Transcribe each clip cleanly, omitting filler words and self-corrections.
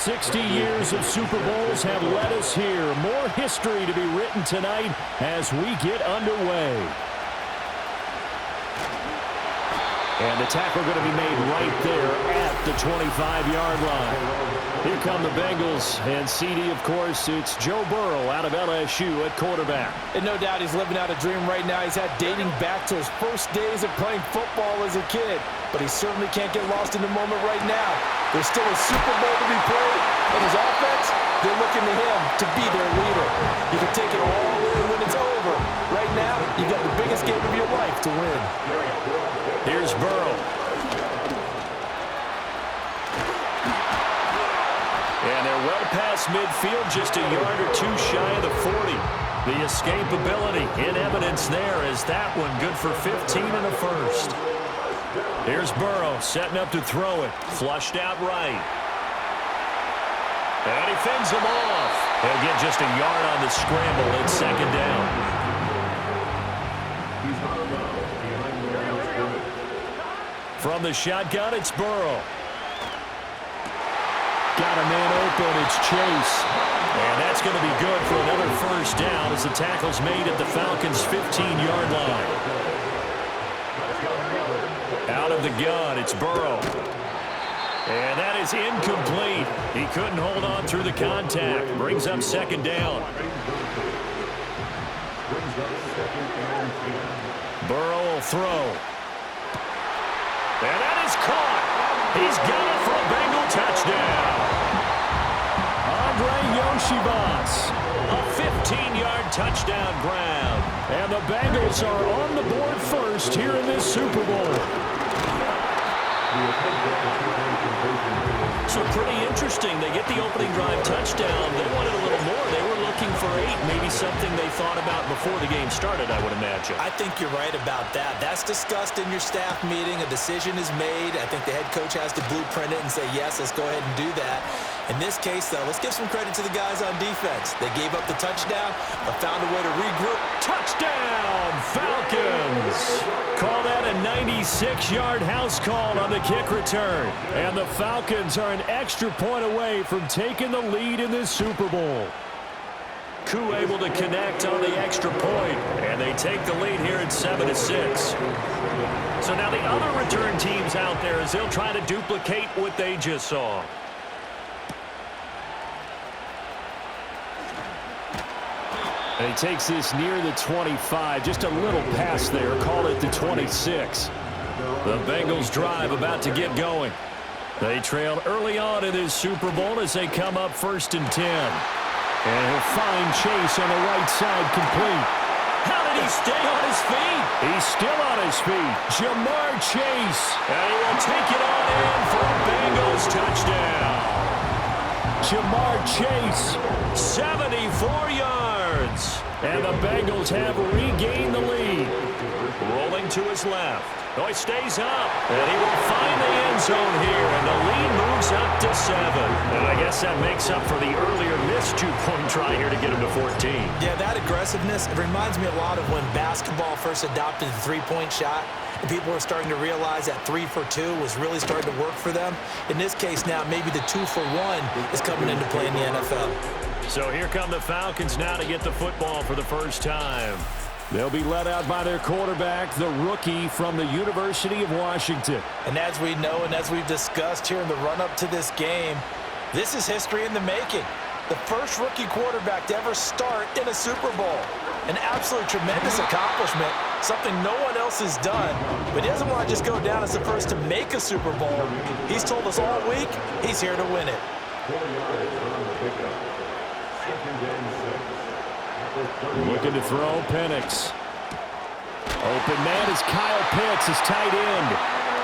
60 years of Super Bowls have led us here. More history to be written tonight as we get underway. And the tackle going to be made right there at the 25-yard line. Here come the Bengals, and CD, of course, it's Joe Burrow out of LSU at quarterback. And no doubt he's living out a dream right now. He's had dating back to his first days of playing football as a kid. But he certainly can't get lost in the moment right now. There's still a Super Bowl to be played, and his offense, they're looking to him to be their leader. You can take it all in when it's over. Right now, you got the biggest game of your life to win. Here's Burrow. And they're well past midfield, just a yard or two shy of the 40. The escapability in evidence there as that one good for 15 and a first. Here's Burrow setting up to throw it. Flushed out right. And he fends him off. He'll get just a yard on the scramble. It's second down. From the shotgun, it's Burrow. Got a man open. It's Chase. And that's going to be good for another first down as the tackle's made at the Falcons' 15-yard line. Out of the gun, it's Burrow. And that is incomplete. He couldn't hold on through the contact. Brings up second down. Burrow will throw. And that is caught. He's got it for a Bengal touchdown. A 15-yard touchdown grab. And the Bengals are on the board first here in this Super Bowl. So pretty interesting. They get the opening drive touchdown. They wanted a little more. They were looking for 8, maybe something they thought about before the game started, I would imagine. I think you're right about that. That's discussed in your staff meeting. A decision is made. I think the head coach has to blueprint it and say, yes, let's go ahead and do that. In this case, though, let's give some credit to the guys on defense. They gave up the touchdown, but found a way to regroup. Touchdown, Falcons! Call that a 96-yard house call on the kick return. And the Falcons are an extra point away from taking the lead in this Super Bowl. Koo able to connect on the extra point, and they take the lead here at 7-6. So now the other return teams out there as they'll try to duplicate what they just saw. And he takes this near the 25, just a little pass there, call it the 26. The Bengals drive about to get going. They trailed early on in this Super Bowl as they come up 1st and 10. And he'll find Chase on the right side complete. How did he stay on his feet? He's still on his feet. Jamar Chase. And he will take it on in for a Bengals touchdown. Jamar Chase, 74 yards. And the Bengals have regained the lead. Rolling to his left. Oh, he stays up. And he will find the end zone here. And the lead moves up to 7. And I guess that makes up for the earlier missed two-point try here to get him to 14. Yeah, that aggressiveness, it reminds me a lot of when basketball first adopted the three-point shot. And people were starting to realize that 3 for 2 was really starting to work for them. In this case now, maybe the 2 for 1 is coming into play in the NFL. So here come the Falcons now to get the football for the first time. They'll be led out by their quarterback, the rookie from the University of Washington. And as we know and as we've discussed here in the run-up to this game, this is history in the making. The first rookie quarterback to ever start in a Super Bowl. An absolutely tremendous accomplishment, something no one else has done. But he doesn't want to just go down as the first to make a Super Bowl. He's told us all week he's here to win it. Looking to throw, Penix. Open man is Kyle Pitts, his tight end.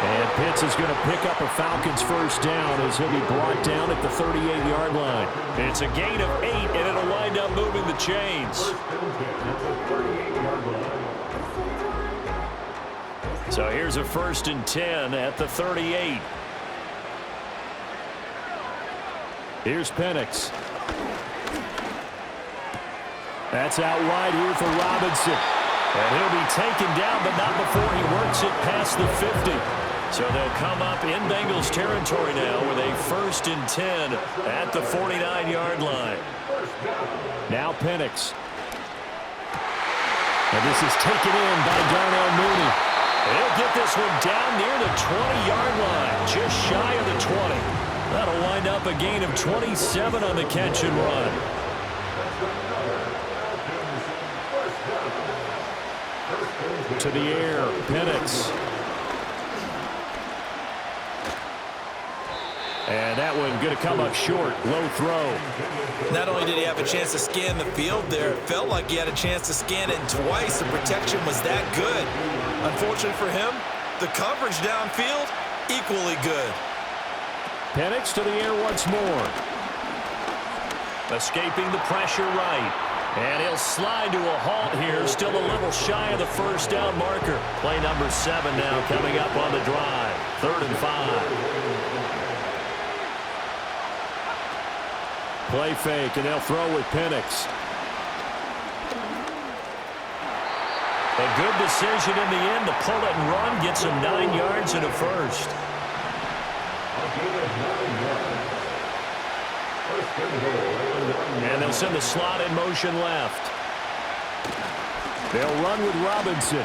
And Pitts is going to pick up a Falcons first down as he'll be brought down at the 38-yard line. It's a gain of 8, and it'll wind up moving the chains. So here's a 1st and 10 at the 38. Here's Penix. That's out wide here for Robinson. And he'll be taken down, but not before he works it past the 50. So they'll come up in Bengals territory now with a first and 10 at the 49-yard line. Now Penix. And this is taken in by Darnell Mooney. He'll get this one down near the 20-yard line, just shy of the 20. That'll wind up a gain of 27 on the catch and run. To the air, Penix. And that one going to come up short. Low throw. Not only did he have a chance to scan the field there, it felt like he had a chance to scan it twice. The protection was that good. Unfortunately for him, the coverage downfield, equally good. Penix to the air once more. Escaping the pressure right. And he'll slide to a halt here. Still a little shy of the first down marker. Play number 7 now coming up on the drive. 3rd and 5. Play fake, and they'll throw with Penix. A good decision in the end to pull it and run. Gets him 9 yards and a first. And they'll send the slot in motion left. They'll run with Robinson.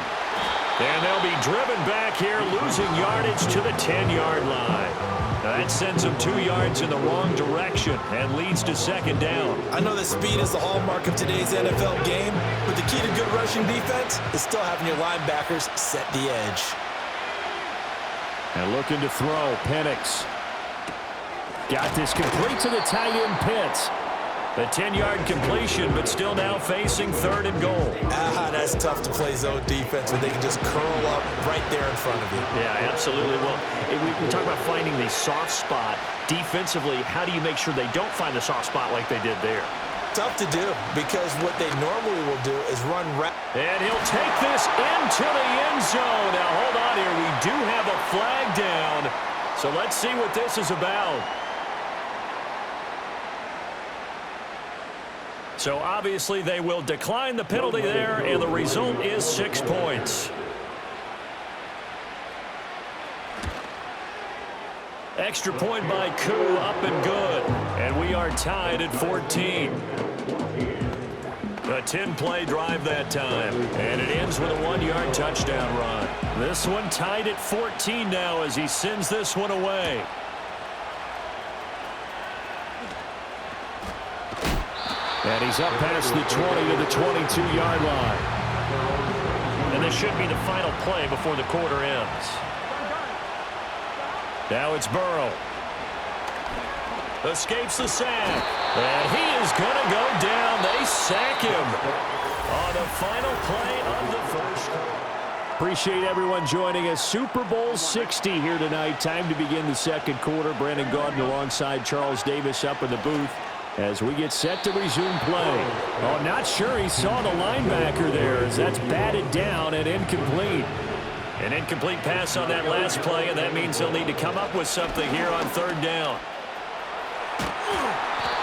And they'll be driven back here, losing yardage to the 10-yard line. That sends them 2 yards in the wrong direction and leads to 2nd down. I know that speed is the hallmark of today's NFL game, but the key to good rushing defense is still having your linebackers set the edge. And looking to throw, Penix. Got this complete to the tight end Pitts. A 10-yard completion, but still now facing 3rd and goal. That's tough to play zone defense when they can just curl up right there in front of you. Yeah, absolutely. Well, we talk about finding the soft spot. Defensively, how do you make sure they don't find the soft spot like they did there? Tough to do, because what they normally will do is run and he'll take this into the end zone. Now, hold on here. We do have a flag down, so let's see what this is about. So obviously they will decline the penalty there, and the result is 6 points. Extra point by Koo, up and good. And we are tied at 14. A 10-play drive that time. And it ends with a 1-yard touchdown run. This one tied at 14 now as he sends this one away. And he's up past the 20 to the 22-yard line. And this should be the final play before the quarter ends. Now it's Burrow. Escapes the sack. And he is going to go down. They sack him on the final play of the first. Appreciate everyone joining us. Super Bowl 60 here tonight. Time to begin the second quarter. Brandon Gaudin alongside Charles Davis up in the booth as we get set to resume play. Oh, not sure he saw the linebacker there as that's batted down and incomplete. An incomplete pass on that last play, and that means they'll need to come up with something here on 3rd down.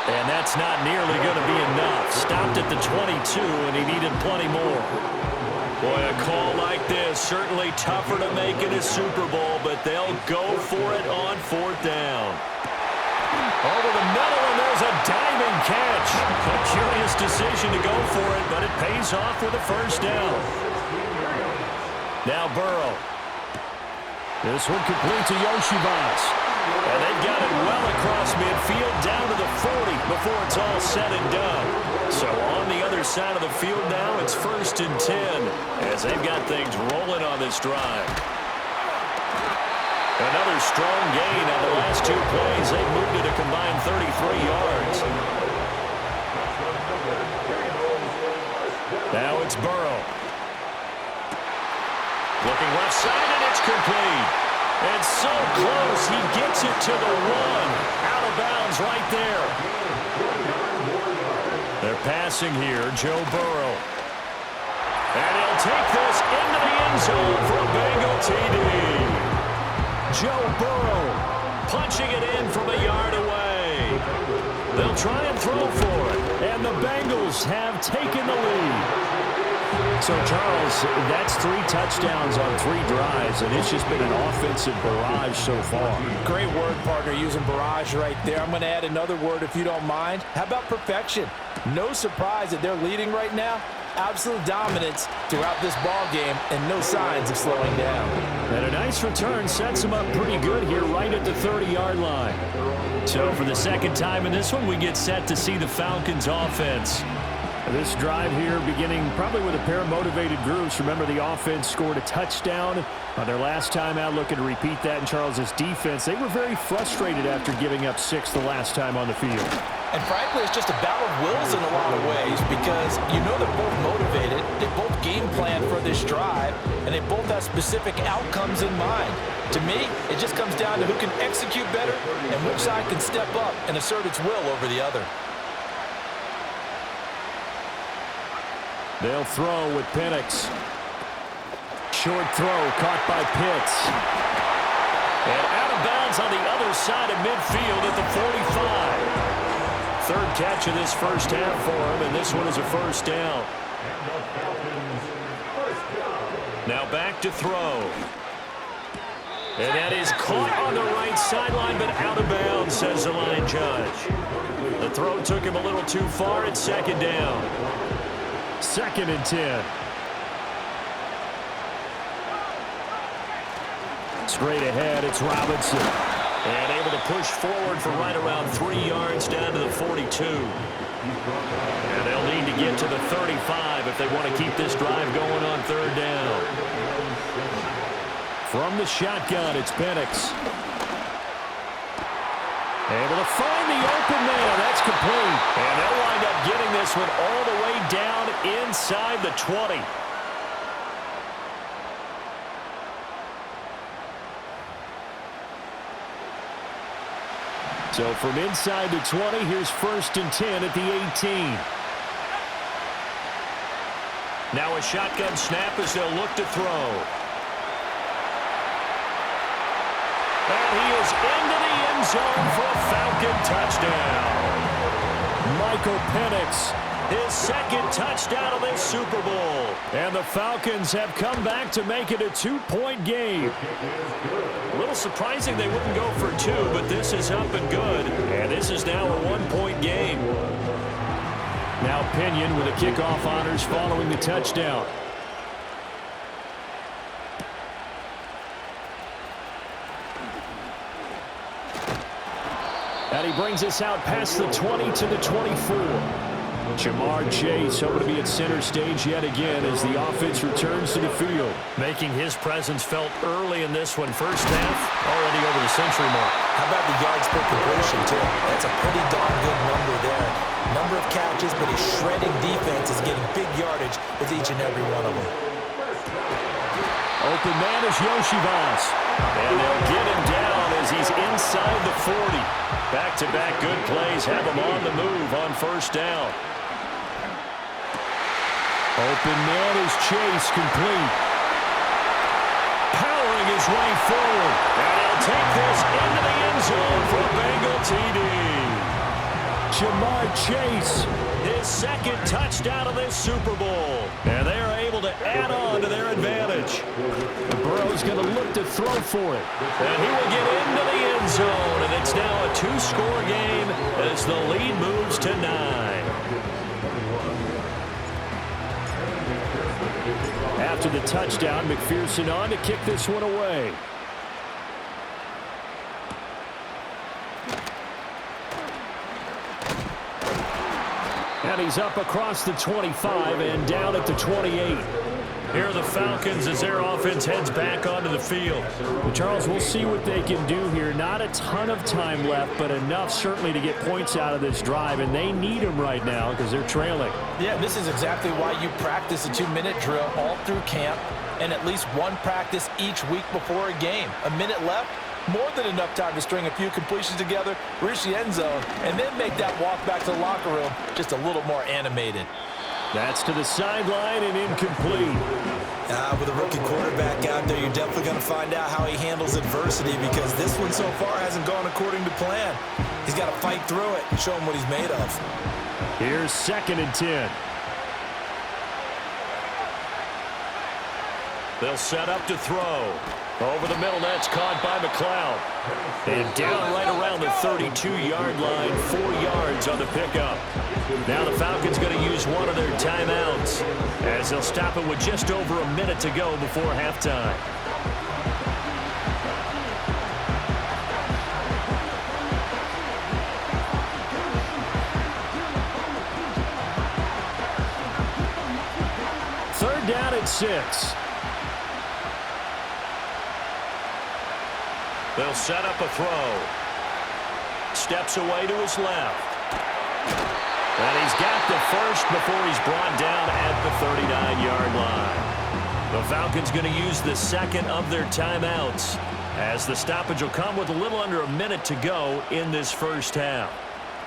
And that's not nearly going to be enough. Stopped at the 22, and he needed plenty more. Boy, a call like this, certainly tougher to make in a Super Bowl, but they'll go for it on 4th down. Over the middle, and there's a diving catch. A curious decision to go for it, but it pays off with a first down. Now Burrow. This one complete to Yoshibas. And they've got it well across midfield, down to the 40 before it's all said and done. So on the other side of the field now, it's 1st and 10 as they've got things rolling on this drive. Another strong gain on the last 2 plays. They've moved it a combined 33 yards. Now it's Burrow. Looking left side, and it's complete. It's so close, he gets it to the 1. Out of bounds right there. They're passing here, Joe Burrow. And he'll take this into the end zone for a Bengal TD. Joe Burrow punching it in from a yard away. They'll try and throw for it. And the Bengals have taken the lead. So, Charles, that's 3 touchdowns on 3 drives, and it's just been an offensive barrage so far. Great word, partner, using barrage right there. I'm going to add another word if you don't mind. How about perfection? No surprise that they're leading right now. Absolute dominance throughout this ball game and no signs of slowing down. And a nice return sets them up pretty good here right at the 30-yard line. So for the second time in this one, we get set to see the Falcons offense. This drive here beginning probably with a pair of motivated groups. Remember, the offense scored a touchdown on their last time out, looking to repeat that in Charles's defense. They were very frustrated after giving up 6 the last time on the field. And frankly, it's just a battle of wills in a lot of ways because you know they're both motivated, they both game plan for this drive, and they both have specific outcomes in mind. To me, it just comes down to who can execute better and which side can step up and assert its will over the other. They'll throw with Penix. Short throw caught by Pitts. And out of bounds on the other side of midfield at the 45. Third catch of this first half for him, and this one is a first down. Now back to throw. And that is caught on the right sideline, but out of bounds, says the line judge. The throw took him a little too far. It's second down. 2nd and 10. Straight ahead, it's Robinson. And able to push forward for right around 3 yards down to the 42. And they'll need to get to the 35 if they want to keep this drive going on third down. From the shotgun, it's Penix. Able to find the open man. That's complete. And they'll wind up getting this one all the way down inside the 20. So from inside the 20, here's 1st and 10 at the 18. Now a shotgun snap as they'll look to throw. And he is into the end zone for a Falcon touchdown. Michael Penix, his 2nd touchdown of this Super Bowl. And the Falcons have come back to make it a 2-point game. A little surprising they wouldn't go for 2, but this is up and good. And this is now a 1-point game. Now Pinion with the kickoff honors following the touchdown. And he brings us out past the 20 to the 24. Jamar Chase hoping to be at center stage yet again as the offense returns to the field. Making his presence felt early in this one. First half, already over the century mark. How about the yards per completion, too? That's a pretty darn good number there. Number of catches, but his shredding defense is getting big yardage with each and every one of them. Open man is Yoshivas. And they'll get him down as he's inside the 40. Back-to-back good plays have him on the move on first down. Open man is Chase, complete. Powering his way forward. And he'll take this into the end zone for a Bengal TD. Jamar Chase, his 2nd touchdown of this Super Bowl. And they are able to add on to their advantage. Burrow's going to look to throw for it. And he will get into the end zone. And it's now a 2-score game as the lead moves to 9. After the touchdown, McPherson on to kick this one away. And he's up across the 25 and down at the 28. Here are the Falcons as their offense heads back onto the field. Well, Charles, we'll see what they can do here. Not a ton of time left, but enough certainly to get points out of this drive, and they need them right now because they're trailing. Yeah, this is exactly why you practice a 2-minute drill all through camp and at least one practice each week before a game. A minute left, more than enough time to string a few completions together, reach the end zone, and then make that walk back to the locker room just a little more animated. That's to the sideline and incomplete. With a rookie quarterback out there, you're definitely going to find out how he handles adversity because this one so far hasn't gone according to plan. He's got to fight through it and show him what he's made of. Here's 2nd and 10. They'll set up to throw. Over the middle, that's caught by McLeod. And down right around the 32-yard line, 4 yards on the pickup. Now the Falcons going to use one of their timeouts as they'll stop it with just over a minute to go before halftime. Third down at 6. They'll set up a throw. Steps away to his left. And he's got the first before he's brought down at the 39-yard line. The Falcons going to use the second of their timeouts as the stoppage will come with a little under a minute to go in this first half.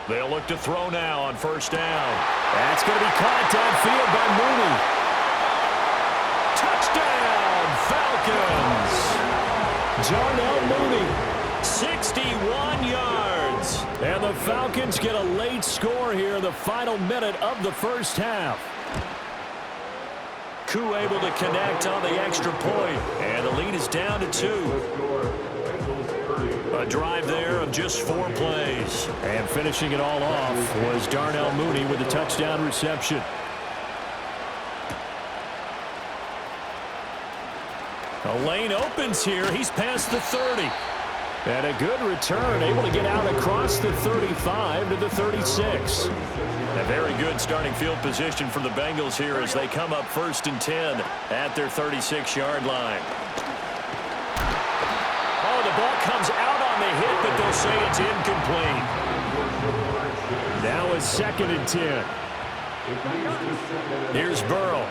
They'll look to throw now on first down. That's going to be caught downfield by Mooney. Touchdown, Falcons! Darnell Mooney, 61 yards. And the Falcons get a late score here in the final minute of the first half. Koo able to connect on the extra point, and the lead is down to 2. A drive there of just 4 plays. And finishing it all off was Darnell Mooney with a touchdown reception. A lane opens here. He's past the 30. And a good return, able to get out across the 35 to the 36. A very good starting field position for the Bengals here as they come up 1st and 10 at their 36-yard line. Oh, the ball comes out on the hit, but they'll say it's incomplete. Now it's 2nd and 10. Here's Burrow.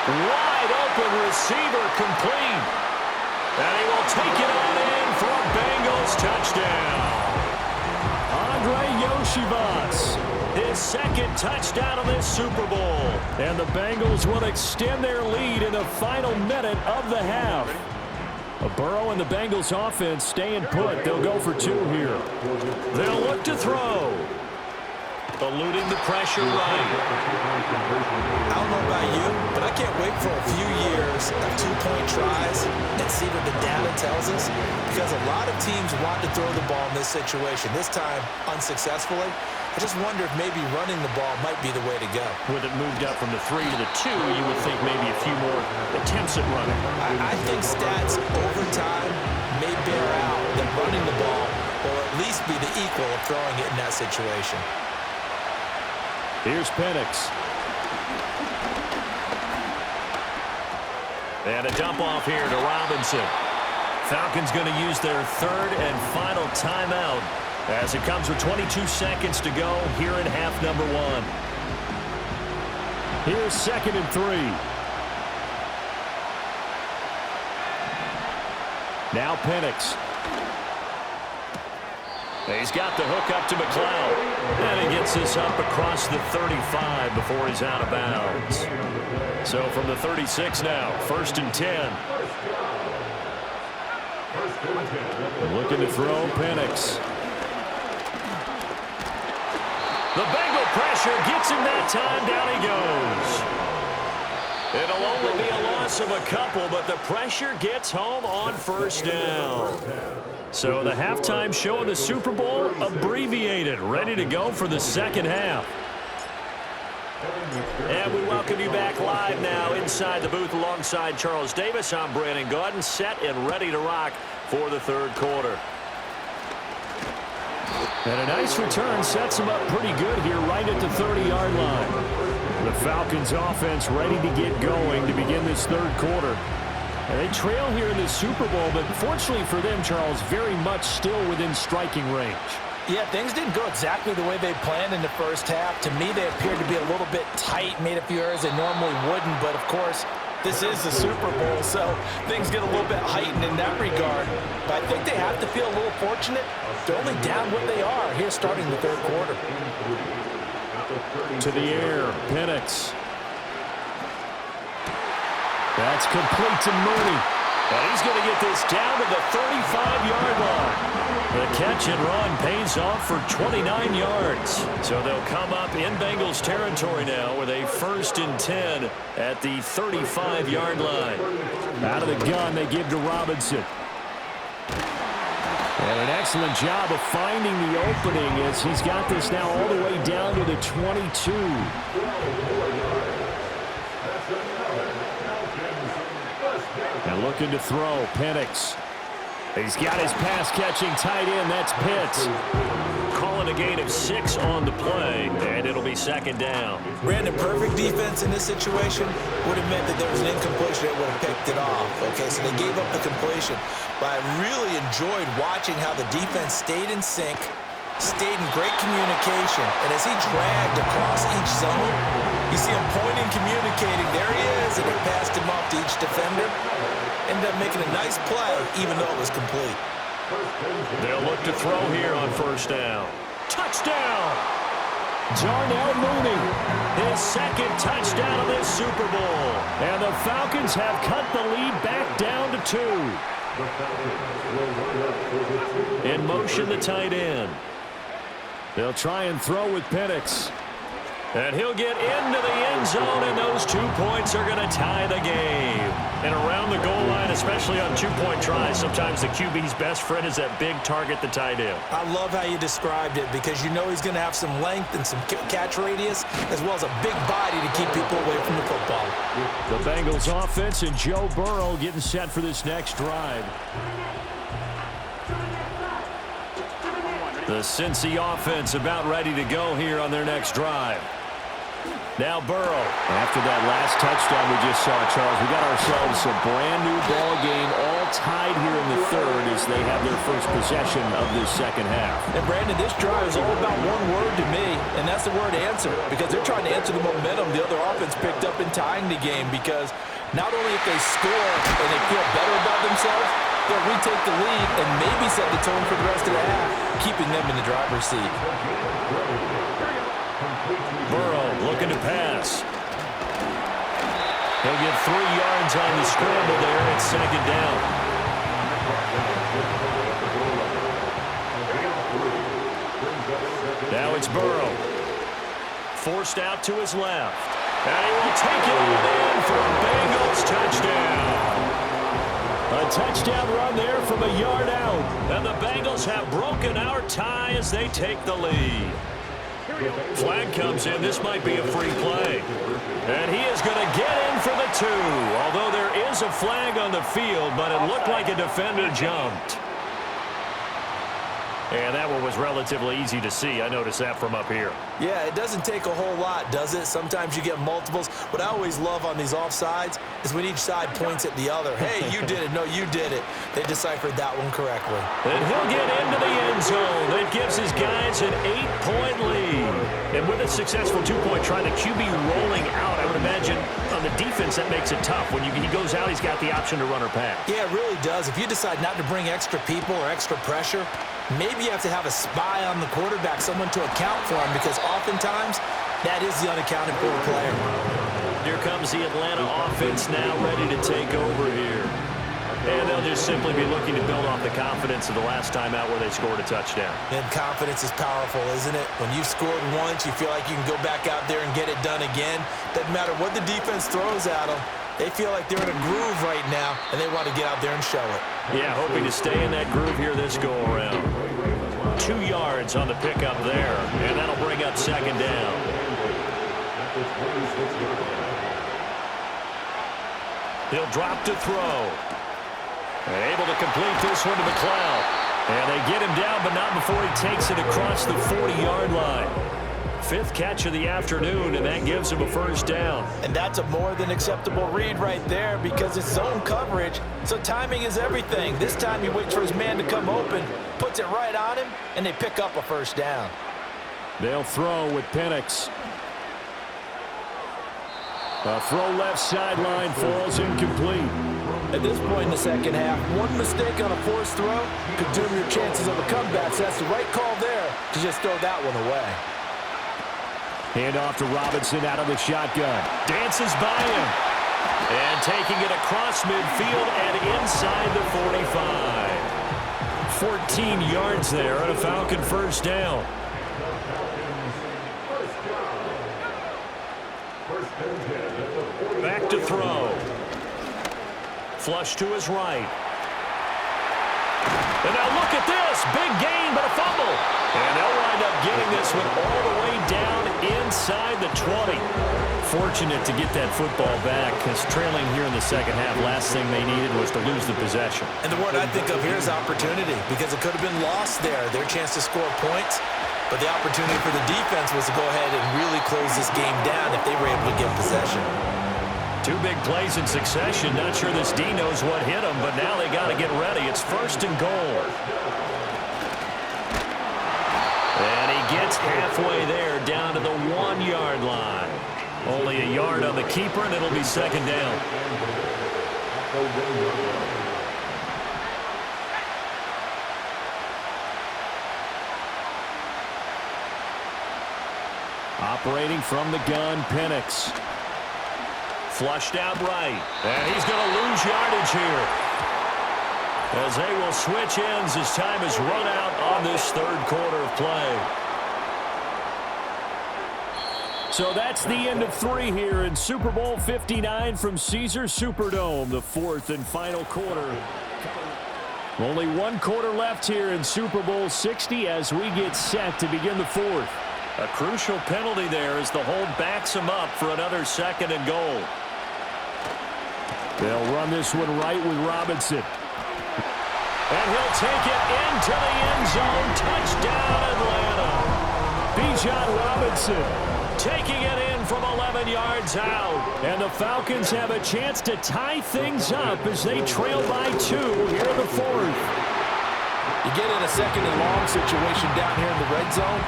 Wide open receiver, complete. And he will take it on in for a Bengals touchdown. Andre Yoshivas, his 2nd touchdown of this Super Bowl. And the Bengals will extend their lead in the final minute of the half. Burrow and the Bengals offense staying put. They'll go for 2 here. They'll look to throw. Eluding the pressure right. I don't know about you, but I can't wait for a few years of 2-point tries and see what the data tells us, because a lot of teams want to throw the ball in this situation. This time, unsuccessfully. I just wonder if maybe running the ball might be the way to go. With it moved up from the 3 to the 2, you would think maybe a few more attempts at running. I think stats over time may bear out that running the ball will at least be the equal of throwing it in that situation. Here's Penix. And a dump off here to Robinson. Falcons going to use their 3rd and final timeout as it comes with 22 seconds to go here in half number 1. Here's 2nd and 3. Now Penix. He's got the hook up to McLeod. And he gets this up across the 35 before he's out of bounds. So from the 36 now, 1st and 10. Looking to throw, Penix. The Bengal pressure gets him that time. Down he goes. It'll only be a loss of a couple, but the pressure gets home on 1st down. So the halftime show of the Super Bowl abbreviated, ready to go for the 2nd half. And we welcome you back live now inside the booth alongside Charles Davis. I'm Brandon Gaudin, set and ready to rock for the 3rd quarter. And a nice return sets them up pretty good here right at the 30-yard line. The Falcons offense ready to get going to begin this 3rd quarter. And they trail here in the Super Bowl, but fortunately for them, Charles, very much still within striking range. Yeah, things didn't go exactly the way they planned in the first half. To me, they appeared to be a little bit tight, made a few errors they normally wouldn't. But, of course, this is the Super Bowl, so things get a little bit heightened in that regard. But I think they have to feel a little fortunate. They're only down what they are here starting the 3rd quarter. To the air, Penix. That's complete to Mooney. And he's going to get this down to the 35-yard line. The catch and run pays off for 29 yards. So they'll come up in Bengals territory now with a 1st and 10 at the 35-yard line. Out of the gun, they give to Robinson. And an excellent job of finding the opening as he's got this now all the way down to the 22. And looking to throw, Penix. He's got his pass-catching tight end. That's Pitts. Calling a gain of 6 on the play, and it'll be 2nd down. Brandon, perfect defense in this situation would have meant that there was an incompletion that would have picked it off. Okay, so they gave up the completion. But I really enjoyed watching how the defense stayed in sync, stayed in great communication, and as he dragged across each zone, you see him pointing, communicating. There he is, and he passed him off to each defender. Ended up making a nice play, even though it was complete. They'll look to throw here on 1st down. Touchdown! Darnell Mooney. His 2nd touchdown of this Super Bowl. And the Falcons have cut the lead back down to 2. In motion, the tight end. They'll try and throw with Penix. And he'll get into the end zone, and those 2 points are going to tie the game. And around the goal line, especially on 2-point tries, sometimes the QB's best friend is that big target, the tight end. I love how you described it because you know he's going to have some length and some catch radius as well as a big body to keep people away from the football. The Bengals offense and Joe Burrow getting set for this next drive. The Cincy offense about ready to go here on their next drive. Now Burrow. After that last touchdown we just saw, Charles, we got ourselves a brand new ball game, all tied here in the 3rd as they have their first possession of this 2nd half. And Brandon, this drive is all about one word to me, and that's the word answer, because they're trying to answer the momentum the other offense picked up in tying the game, because not only if they score and they feel better about themselves, they'll retake the lead and maybe set the tone for the rest of the half, keeping them in the driver's seat. Burrow looking to pass. He'll get 3 yards on the scramble there. It's 2nd down. Now it's Burrow. Forced out to his left. And he will take it all in for a Bengals touchdown. A touchdown run there from a yard out. And the Bengals have broken our tie as they take the lead. Flag comes in. This might be a free play. And he is going to get in for the 2. Although there is a flag on the field, but it looked like a defender jumped. And that one was relatively easy to see. I noticed that from up here. Yeah, it doesn't take a whole lot, does it? Sometimes you get multiples. What I always love on these offsides is when each side points at the other. Hey, you did it. No, you did it. They deciphered that one correctly. And he'll get into the end zone. That gives his guys an 8-point lead. And with a successful 2-point try, the QB rolling out, I would imagine on the defense that makes it tough. When he goes out, he's got the option to run or pass. Yeah, it really does. If you decide not to bring extra people or extra pressure, maybe you have to have a spy on the quarterback, someone to account for him, because oftentimes that is the unaccounted for player. Here comes the Atlanta offense now ready to take over here. And they'll just simply be looking to build off the confidence of the last time out where they scored a touchdown. And confidence is powerful, isn't it? When you scored once, you feel like you can go back out there and get it done again. Doesn't matter what the defense throws at them. They feel like they're in a groove right now, and they want to get out there and show it. Yeah, hoping to stay in that groove here this go-around. 2 yards on the pickup there, and that'll bring up 2nd down. He'll drop to throw. And able to complete this one to McLeod. And they get him down, but not before he takes it across the 40-yard line. 5th catch of the afternoon, and that gives him a 1st down. And that's a more than acceptable read right there because it's zone coverage, so timing is everything. This time he waits for his man to come open, puts it right on him, and they pick up a 1st down. They'll throw with Penix. A throw left sideline falls incomplete. At this point in the 2nd half, one mistake on a forced throw could doom your chances of a comeback, so that's the right call there to just throw that one away. Hand off to Robinson out of the shotgun. Dances by him. And taking it across midfield and inside the 45. 14 yards there on a Falcon first down. Back to throw. Flush to his right. And now look at this. Big gain, but a fumble. And they'll wind up getting this one all the way down inside the 20. Fortunate to get that football back, because trailing here in the second half, last thing they needed was to lose the possession. And the word I think of here is opportunity, because it could have been lost there, their chance to score points. But the opportunity for the defense was to go ahead and really close this game down if they were able to get possession. Two big plays in succession. Not sure this D knows what hit him, but now they got to get ready. It's first and goal. And he gets halfway there, down to the 1-yard line. Only a yard on the keeper, and it'll be second down. Operating from the gun, Penix. Flushed out right. And he's going to lose yardage here, as they will switch ends as time is run out on this third quarter of play. So that's the end of 3 here in Super Bowl 59 from Caesars Superdome, the 4th and final quarter. Only 1 quarter left here in Super Bowl 60 as we get set to begin the 4th. A crucial penalty there as the hold backs him up for another second and goal. They'll run this one right with Robinson. And he'll take it into the end zone. Touchdown, Atlanta. Bijan Robinson taking it in from 11 yards out. And the Falcons have a chance to tie things up as they trail by 2 here in the 4th. You get in a second and long situation down here in the red zone,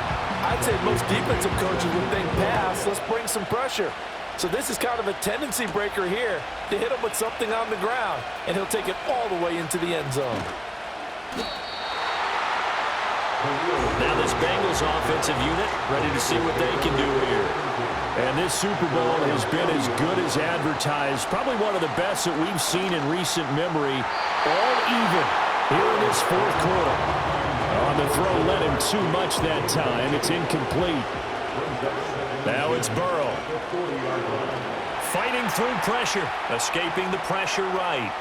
I'd say most defensive coaches would think pass, let's bring some pressure. So this is kind of a tendency breaker here to hit him with something on the ground, and he'll take it all the way into the end zone. Now this Bengals offensive unit ready to see what they can do here. And this Super Bowl has been as good as advertised. Probably one of the best that we've seen in recent memory. All even here in this 4th quarter. On the throw, led him too much that time. It's incomplete. Now it's Burrow. Fighting through pressure. Escaping the pressure right.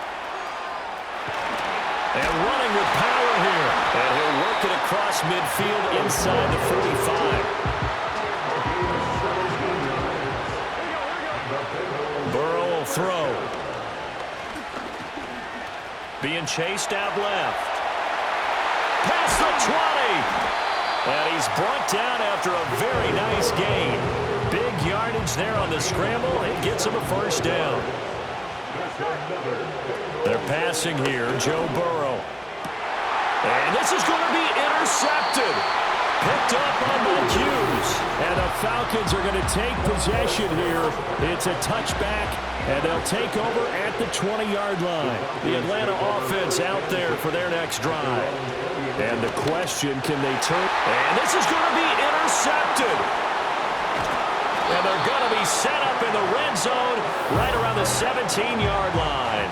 And running with power here. And he'll work it across midfield inside the 45. Burrow will throw. Being chased out left. Past the 20. And he's brought down after a very nice gain. Big yardage there on the scramble. It gets him a first down. They're passing here, Joe Burrow. And this is going to be intercepted. Picked up on the cues. And the Falcons are going to take possession here. It's a touchback, and they'll take over at the 20-yard line. The Atlanta offense out there for their next drive. And the question, can they turn? And this is going to be intercepted. And they're going to be set up in the red zone right around the 17-yard line.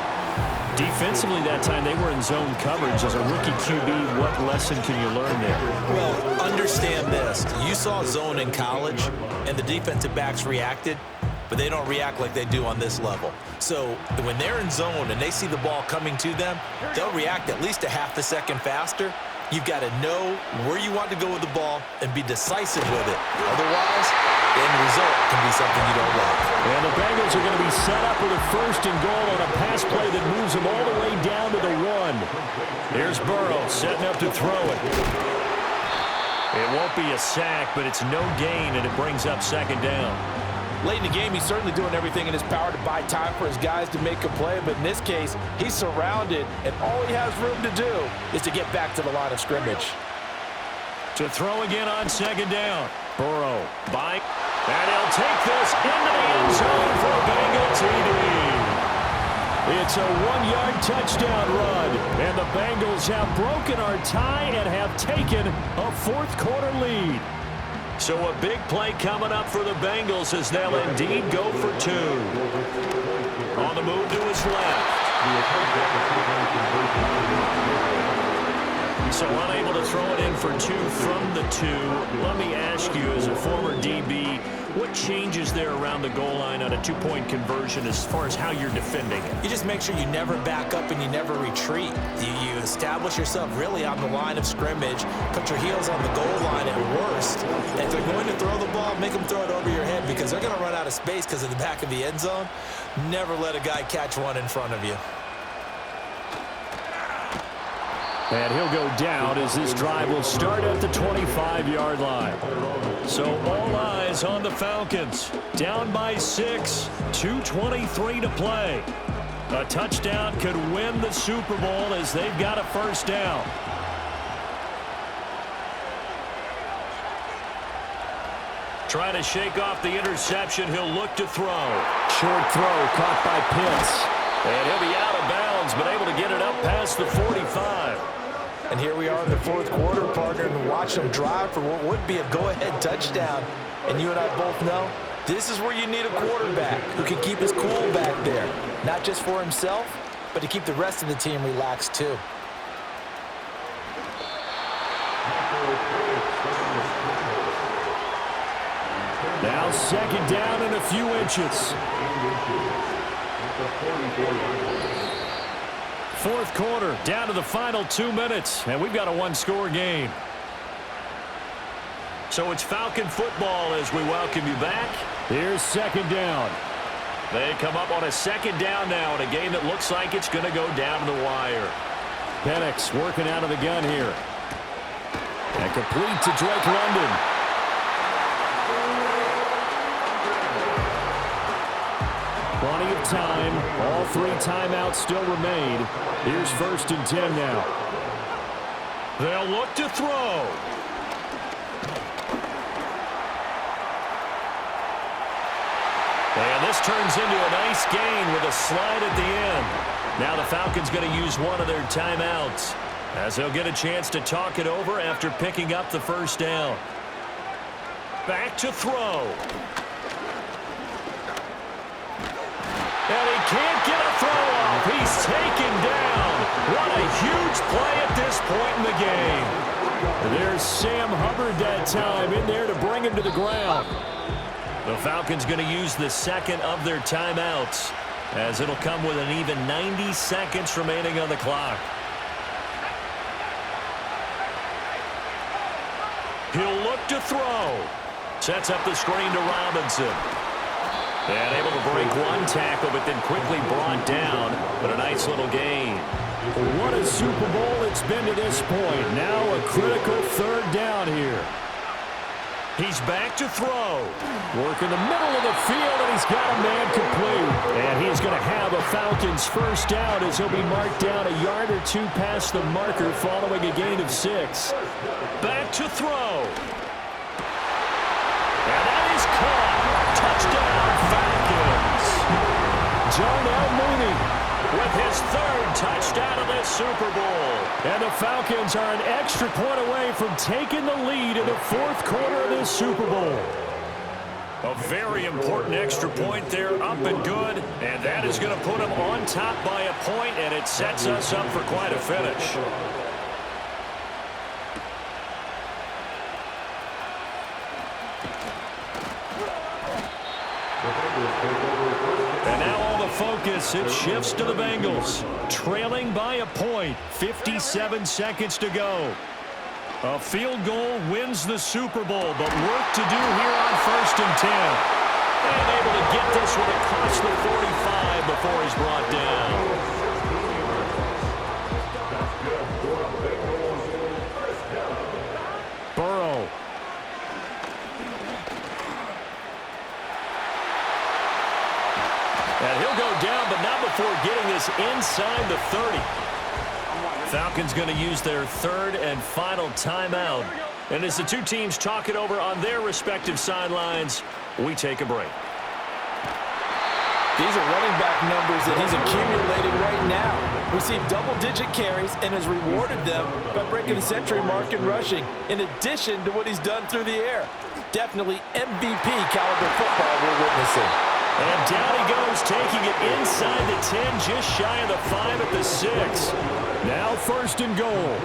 Defensively that time, they were in zone coverage. As a rookie QB, what lesson can you learn there? Well, understand this. You saw zone in college, and the defensive backs reacted, but they don't react like they do on this level. So when they're in zone and they see the ball coming to them, they'll react at least a half a second faster. You've got to know where you want to go with the ball and be decisive with it. Otherwise, the end result can be something you don't like. And the Bengals are going to be set up with a first and goal on a pass play that moves them all the way down to the 1. Here's Burrow setting up to throw it. It won't be a sack, but it's no gain, and it brings up second down. Late in the game, he's certainly doing everything in his power to buy time for his guys to make a play, but in this case, he's surrounded, and all he has room to do is to get back to the line of scrimmage. To throw again on second down. Burrow by, and he'll take this into the end zone for a Bengal TD. It's a 1-yard touchdown run, and the Bengals have broken our tie and have taken a 4th quarter lead. So a big play coming up for the Bengals as they'll indeed go for 2. On the move to his left. So unable to throw it in for 2 from the 2. Let me ask you, as a former DB, what changes there around the goal line on a 2-point conversion as far as how you're defending it? You just make sure you never back up and you never retreat. You establish yourself really on the line of scrimmage, put your heels on the goal line at worst. And if they're going to throw the ball, make them throw it over your head because they're going to run out of space because of the back of the end zone. Never let a guy catch one in front of you. And he'll go down as this drive will start at the 25-yard line. So all eyes on the Falcons. Down by 6, 2:23 to play. A touchdown could win the Super Bowl as they've got a first down. Trying to shake off the interception. He'll look to throw. Short throw caught by Pitts. And he'll be out of bounds, but able to get it up past the 45. And here we are in the fourth quarter, partner, and watch them drive for what would be a go-ahead touchdown. And you and I both know this is where you need a quarterback who can keep his cool back there, not just for himself, but to keep the rest of the team relaxed too. Now second down and a few inches. Fourth quarter, down to the final 2 minutes, and we've got a one-score game. So it's Falcon football as we welcome you back. Here's second down. They come up on a second down now in a game that looks like it's going to go down to the wire. Penix working out of the gun here. And complete to Drake London. Plenty of time. All 3 timeouts still remain. Here's 1st and 10 now. They'll look to throw. And this turns into a nice gain with a slide at the end. Now the Falcons going to use one of their timeouts as they'll get a chance to talk it over after picking up the first down. Back to throw. And he can't get a throw off. He's taken down. What a huge play at this point in the game. There's Sam Hubbard that time in there to bring him to the ground. The Falcons going to use the second of their timeouts as it'll come with an even 90 seconds remaining on the clock. He'll look to throw. Sets up the screen to Robinson. And able to break one tackle, but then quickly brought down. But a nice little gain. What a Super Bowl it's been to this point. Now a critical third down here. He's back to throw. Work in the middle of the field, and he's got a man complete. And he's going to have a Falcons first down as he'll be marked down a yard or 2 past the marker following a gain of 6. Back to throw. And that is caught. Touchdown, Falcons. Darnell Mooney with his 3rd touchdown of this Super Bowl. And the Falcons are an extra point away from taking the lead in the 4th quarter of this Super Bowl. A very important extra point there, up and good. And that is going to put them on top by a point, and it sets us up for quite a finish. And now all the focus, it shifts to the Bengals. Trailing by a point, 57 seconds to go. A field goal wins the Super Bowl, but work to do here on 1st and 10. And able to get this one across the 45 before he's brought down. Burrow. And he'll go down, but not before getting this inside the 30. Falcons going to use their 3rd and final timeout. And as the 2 teams talk it over on their respective sidelines, we take a break. These are running back numbers that he's accumulated right now. Received double-digit carries and has rewarded them by breaking the century mark in rushing, in addition to what he's done through the air. Definitely MVP caliber football we're witnessing. And down he goes, taking it inside the 10, just shy of the 5 at the 6. Now first and goal.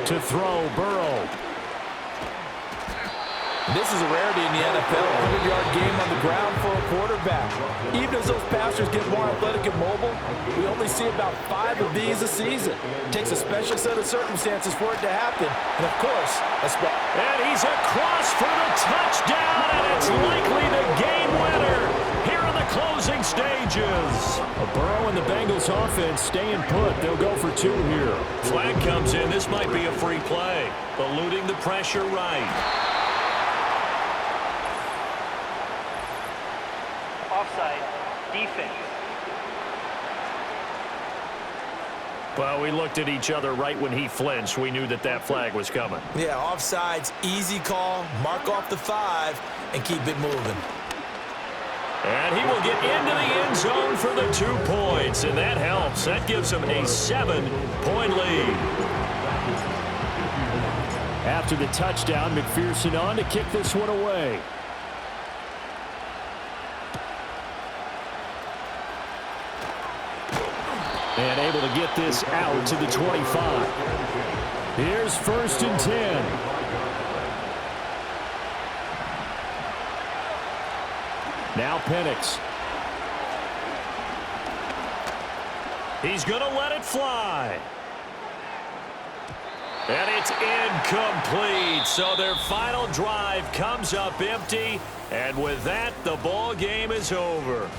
To throw, Burrow. This is a rarity in the NFL, 100-yard game on the ground for a quarterback. Even as those passers get more athletic and mobile, we only see about 5 of these a season. It takes a special set of circumstances for it to happen. And, of course, and he's across for the touchdown, and it's likely the game winner here in the closing stages. Burrow and the Bengals offense staying put. They'll go for 2 here. Flag comes in. This might be a free play. Eluding the pressure right. Offside, defense. Well, we looked at each other right when he flinched. We knew that that flag was coming. Yeah, offsides, easy call, mark off the 5, and keep it moving. And he will get into the end zone for the 2 points, and that helps. That gives him a 7-point lead. After the touchdown, McPherson on to kick this one away. And able to get this out to the 25. Here's first and 10. Now Penix. He's going to let it fly. And it's incomplete. So their final drive comes up empty. And with that, the ball game is over.